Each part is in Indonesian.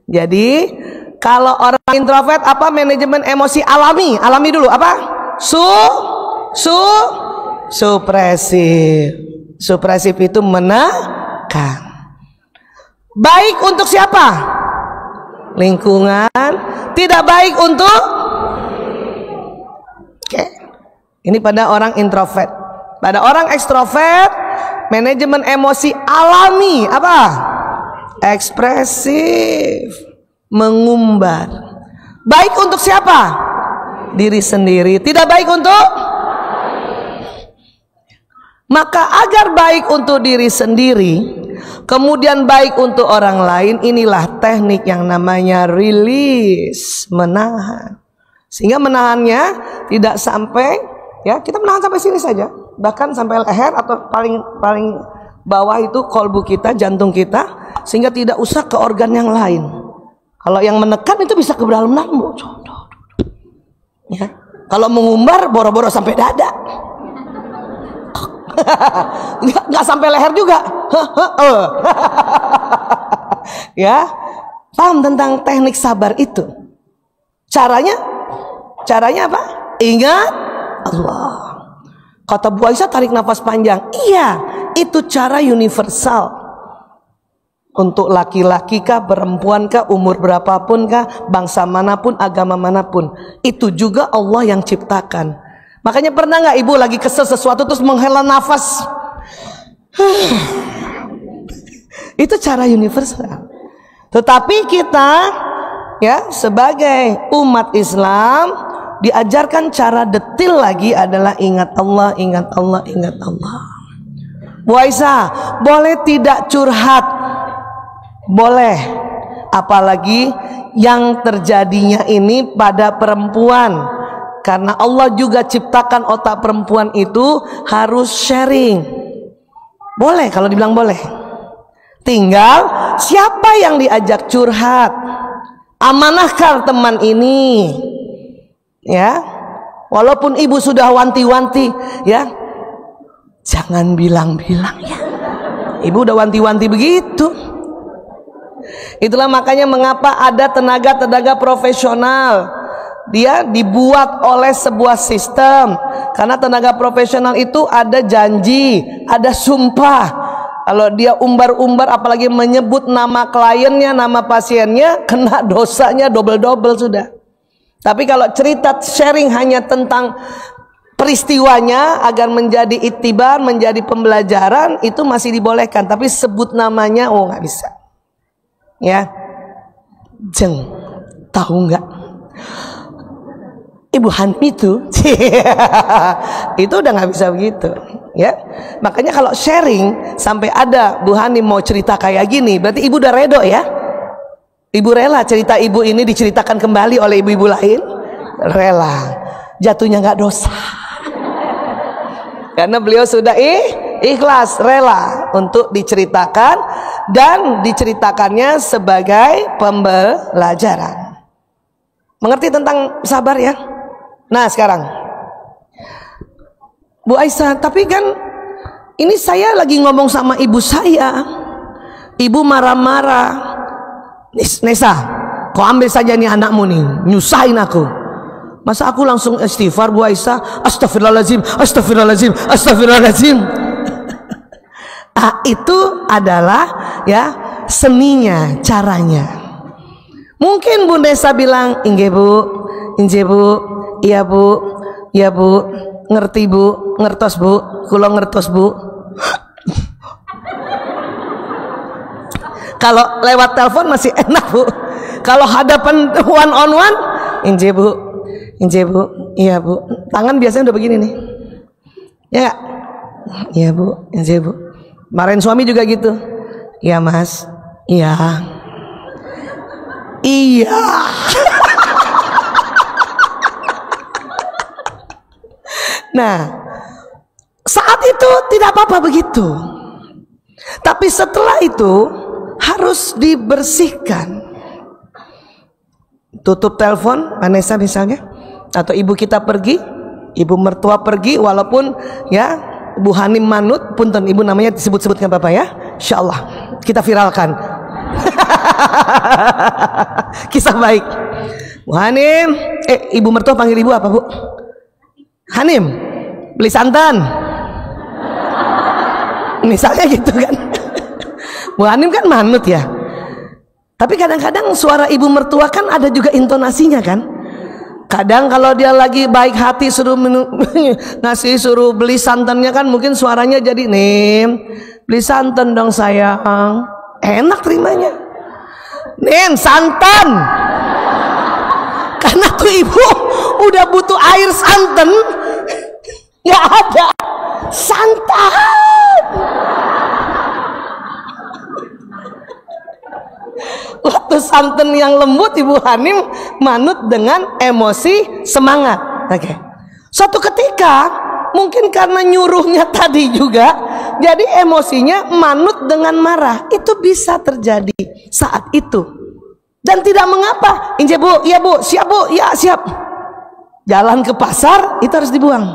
Jadi kalau orang introvert apa manajemen emosi alami? Alami dulu apa? Supresif. Supresif itu menekan. Baik untuk siapa? Lingkungan. Tidak baik untuk ini pada orang introvert. Pada orang ekstrovert manajemen emosi alami apa? Ekspresif, mengumbar. Baik untuk siapa? Diri sendiri. Tidak baik untuk? Maka agar baik untuk diri sendiri, kemudian baik untuk orang lain, inilah teknik yang namanya release, menahan. Sehingga menahannya tidak sampai, ya kita menahan sampai sini saja, bahkan sampai leher atau paling bawah itu kolbu kita, jantung kita, sehingga tidak usah ke organ yang lain. Kalau yang menekan itu bisa ke dalam lambung. Ya. Kalau mengumbar boro-boro sampai dada. Nggak sampai leher juga. Ya, paham tentang teknik sabar itu? Caranya apa? Ingat Allah. Kata Bu Aisyah, tarik nafas panjang. Iya, itu cara universal. Untuk laki-laki kah, perempuan kah, umur berapapun kah, bangsa manapun, agama manapun, itu juga Allah yang ciptakan. Makanya pernah nggak ibu lagi kesel sesuatu terus menghela nafas? Itu cara universal. Tetapi kita ya sebagai umat Islam diajarkan cara detil lagi adalah ingat Allah, ingat Allah, ingat Allah. Bu Aisyah, boleh tidak curhat? Boleh. Apalagi yang terjadinya ini pada perempuan. Karena Allah juga ciptakan otak perempuan itu harus sharing. Boleh kalau dibilang boleh. Tinggal siapa yang diajak curhat. Amanahkan teman ini. Ya, walaupun ibu sudah wanti-wanti, ya, jangan bilang-bilang ya. Ibu udah wanti-wanti begitu. Itulah makanya mengapa ada tenaga-tenaga profesional. Dia dibuat oleh sebuah sistem. Karena tenaga profesional itu ada janji, ada sumpah. Kalau dia umbar-umbar apalagi menyebut nama kliennya, nama pasiennya, kena dosanya double-double sudah. Tapi kalau cerita sharing hanya tentang peristiwanya agar menjadi iktibar, menjadi pembelajaran, itu masih dibolehkan. Tapi sebut namanya, oh nggak bisa. Ya, jeng, tahu nggak? Ibu Hanmi itu, itu udah nggak bisa begitu. Ya, makanya kalau sharing sampai ada Bu Hani mau cerita kayak gini, berarti ibu udah redo ya. Ibu rela cerita ibu ini diceritakan kembali oleh ibu-ibu lain? Rela. Jatuhnya nggak dosa. Karena beliau sudah ikhlas, rela untuk diceritakan dan diceritakannya sebagai pembelajaran. Mengerti tentang sabar ya? Nah sekarang Bu Aisyah, tapi kan ini saya lagi ngomong sama ibu saya. Ibu marah-marah. Nesa, kau ambil saja nih anakmu nih, nyusahin aku. Masa aku langsung istighfar Bu Aisyah? Astagfirullahaladzim, astagfirullahaladzim, astagfirullahaladzim. Itu adalah ya seninya, caranya. Mungkin Bu Nesa bilang, inge Bu, inje Bu, iya Bu, iya Bu, ngerti Bu, ngertos Bu, kulo ngertos Bu. Kalau lewat telepon masih enak Bu. Kalau hadapan one on one, inje Bu, iya Bu. Tangan biasanya udah begini nih. Ya gak? Iya Bu, inje Bu. Kemarin suami juga gitu. Iya Mas, iya. Iya. Nah, saat itu tidak apa-apa begitu. Tapi setelah itu harus dibersihkan. Tutup telepon Vanessa misalnya, atau ibu kita pergi, ibu mertua pergi, walaupun ya Bu Hanim Manut, punten ibu namanya disebut-sebutkan Bapak ya, insyaallah kita viralkan. Kisah baik. Bu Hanim, ibu mertua panggil ibu apa, Bu? Hanim, beli santan. Misalnya gitu kan. Bu Hanim kan manut ya. Tapi kadang-kadang suara ibu mertua kan ada juga intonasinya kan. Kadang kalau dia lagi baik hati suruh suruh beli santannya kan mungkin suaranya jadi, "Nim, beli santan dong sayang." Enak terimanya. "Nim, santan." Karena tuh ibu udah butuh air santan, nggak ada santan. Waktu santan yang lembut, Ibu Hanim manut dengan emosi semangat. Oke. Suatu ketika mungkin karena nyuruhnya tadi juga, jadi emosinya manut dengan marah. Itu bisa terjadi saat itu. Dan tidak mengapa. "Inje Bu, iya Bu, siap Bu, ya siap." Jalan ke pasar itu harus dibuang.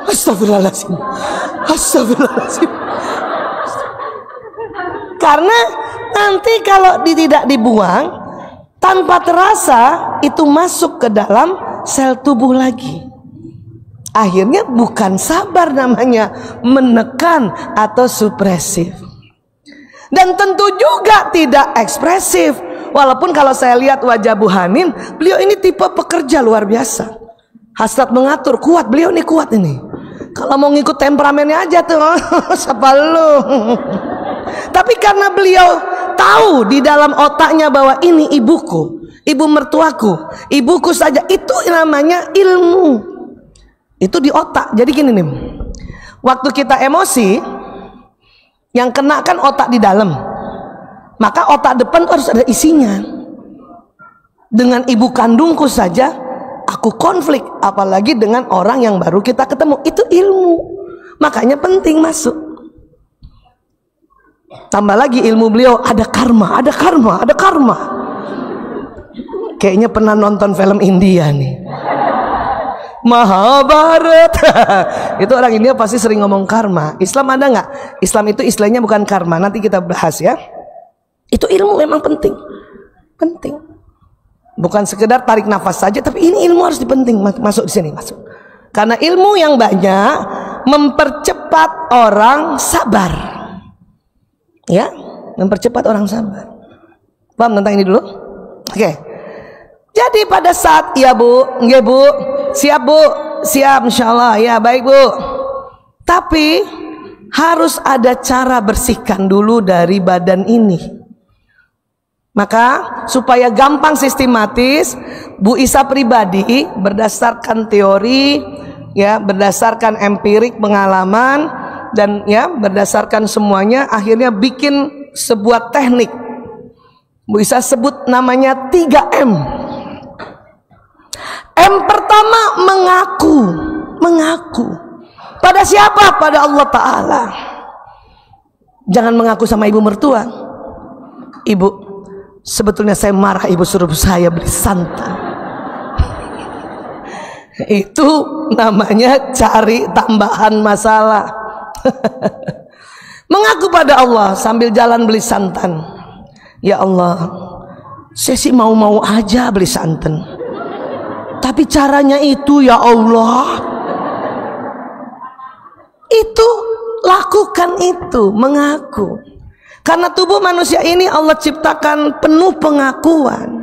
Astagfirullahaladzim. Astagfirullahaladzim. Karena nanti kalau tidak dibuang, tanpa terasa itu masuk ke dalam sel tubuh lagi. Akhirnya bukan sabar namanya, menekan atau supresif. Dan tentu juga tidak ekspresif. Walaupun kalau saya lihat wajah Bu Hanim, beliau ini tipe pekerja luar biasa. Hasrat mengatur, kuat, beliau ini kuat ini. Kalau mau ngikut temperamennya aja tuh, siapa lu? Tapi karena beliau tahu di dalam otaknya bahwa ini ibuku, ibu mertuaku, ibuku saja, itu namanya ilmu. Itu di otak. Jadi gini nih, waktu kita emosi, yang kena kan otak di dalam, maka otak depan harus ada isinya. Dengan ibu kandungku saja aku konflik, apalagi dengan orang yang baru kita ketemu. Itu ilmu, makanya penting masuk. Tambah lagi ilmu beliau, ada karma, ada karma, ada karma. Kayaknya pernah nonton film India nih, Mahabharata. Itu orang India pasti sering ngomong karma. Islam ada nggak? Islam itu istilahnya bukan karma, nanti kita bahas ya. Itu ilmu memang penting, penting. Bukan sekedar tarik nafas saja, tapi ini ilmu harus dipenting masuk di sini, masuk. Karena ilmu yang banyak mempercepat orang sabar, ya, mempercepat orang sabar. Paham tentang ini dulu? Oke. Jadi pada saat ya Bu, nggih Bu, siap Bu, siap insyaallah, ya baik Bu. Tapi harus ada cara bersihkan dulu dari badan ini. Maka supaya gampang sistematis, Bu Isa pribadi berdasarkan teori, ya, berdasarkan empirik pengalaman, dan ya berdasarkan semuanya, akhirnya bikin sebuah teknik. Bu Isa sebut namanya 3M. M pertama, mengaku. Mengaku pada siapa? Pada Allah Ta'ala. Jangan mengaku sama ibu mertua. "Ibu, sebetulnya saya marah, ibu suruh saya beli santan." Itu namanya cari tambahan masalah. Mengaku pada Allah sambil jalan beli santan. "Ya Allah, saya sih mau-mau aja beli santan, tapi caranya itu ya Allah." Itu lakukan itu, mengaku. Karena tubuh manusia ini Allah ciptakan penuh pengakuan.